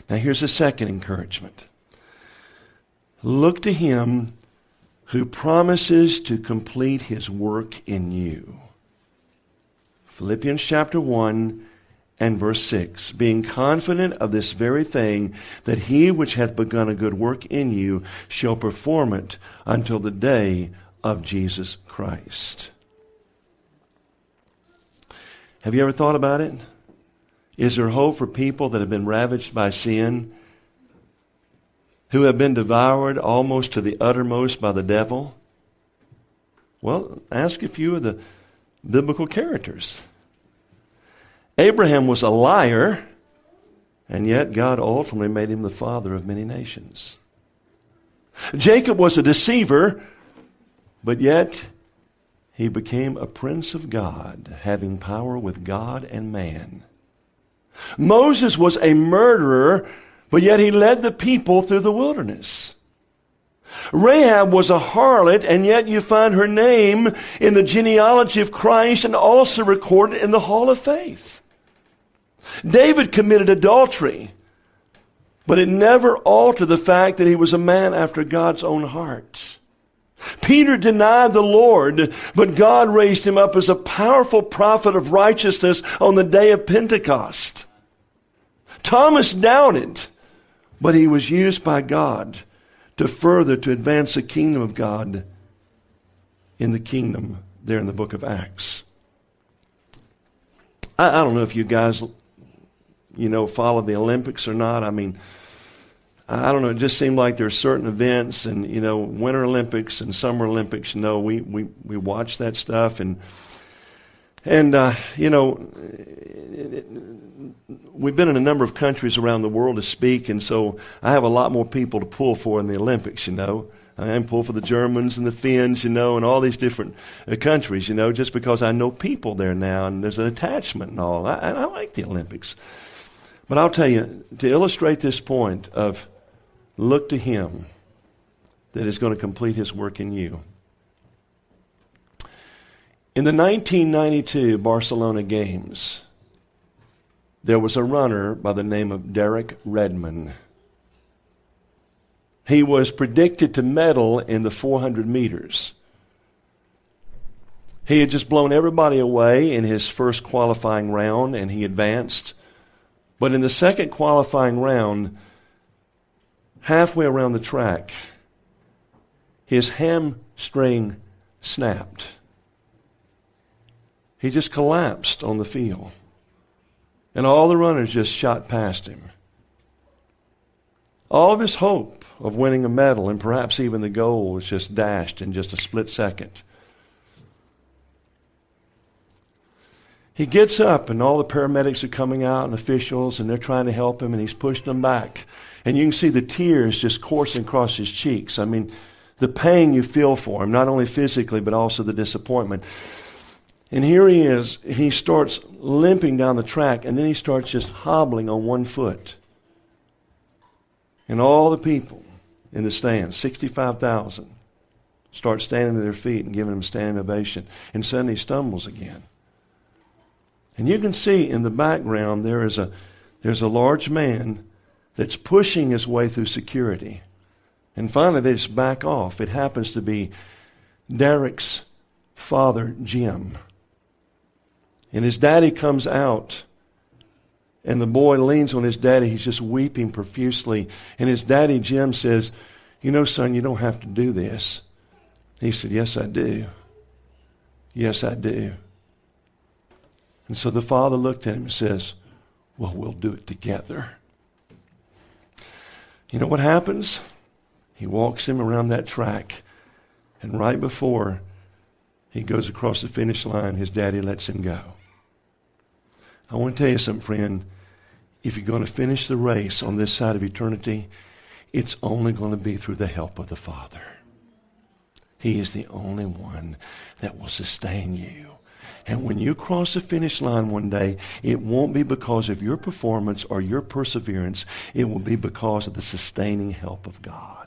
Now here's a second encouragement. Look to him who promises to complete his work in you. Philippians chapter 1 and verse 6. Being confident of this very thing, that he which hath begun a good work in you shall perform it until the day of Jesus Christ. Have you ever thought about it? Is there hope for people that have been ravaged by sin, who have been devoured almost to the uttermost by the devil? Well, ask a few of the biblical characters. Abraham was a liar, and yet God ultimately made him the father of many nations. Jacob was a deceiver, but yet he became a prince of God, having power with God and man. Moses was a murderer, but yet he led the people through the wilderness. Rahab was a harlot, and yet you find her name in the genealogy of Christ and also recorded in the Hall of Faith. David committed adultery, but it never altered the fact that he was a man after God's own heart. Peter denied the Lord, but God raised him up as a powerful prophet of righteousness on the day of Pentecost. Thomas doubted, but he was used by God to advance the kingdom of God in the kingdom there in the book of Acts. I don't know if you guys, follow the Olympics or not. I mean, I don't know. It just seemed like there are certain events and, Winter Olympics and Summer Olympics, we watch that stuff and we've been in a number of countries around the world to speak, and so I have a lot more people to pull for in the Olympics, I pull for the Germans and the Finns, and all these different countries, just because I know people there now, and there's an attachment and all. I like the Olympics. But I'll tell you, to illustrate this point of look to him that is going to complete his work in you. In the 1992 Barcelona Games, there was a runner by the name of Derek Redmond. He was predicted to medal in the 400 meters. He had just blown everybody away in his first qualifying round, and he advanced. But in the second qualifying round, halfway around the track, his hamstring snapped. He just collapsed on the field. And all the runners just shot past him. All of his hope of winning a medal and perhaps even the gold was just dashed in just a split second. He gets up and all the paramedics are coming out and officials and they're trying to help him and he's pushing them back. And you can see the tears just coursing across his cheeks. I mean, the pain you feel for him, not only physically but also the disappointment. And here he is, he starts limping down the track, and then he starts just hobbling on one foot. And all the people in the stands, 65,000, start standing to their feet and giving him standing ovation. And suddenly he stumbles again. And you can see in the background there's a large man that's pushing his way through security. And finally they just back off. It happens to be Derek's father, Jim. And his daddy comes out, and the boy leans on his daddy. He's just weeping profusely. And his daddy, Jim, says, son, you don't have to do this. He said, yes, I do. Yes, I do. And so the father looked at him and says, well, we'll do it together. You know what happens? He walks him around that track, and right before he goes across the finish line, his daddy lets him go. I want to tell you something, friend. If you're going to finish the race on this side of eternity, it's only going to be through the help of the Father. He is the only one that will sustain you. And when you cross the finish line one day, it won't be because of your performance or your perseverance. It will be because of the sustaining help of God.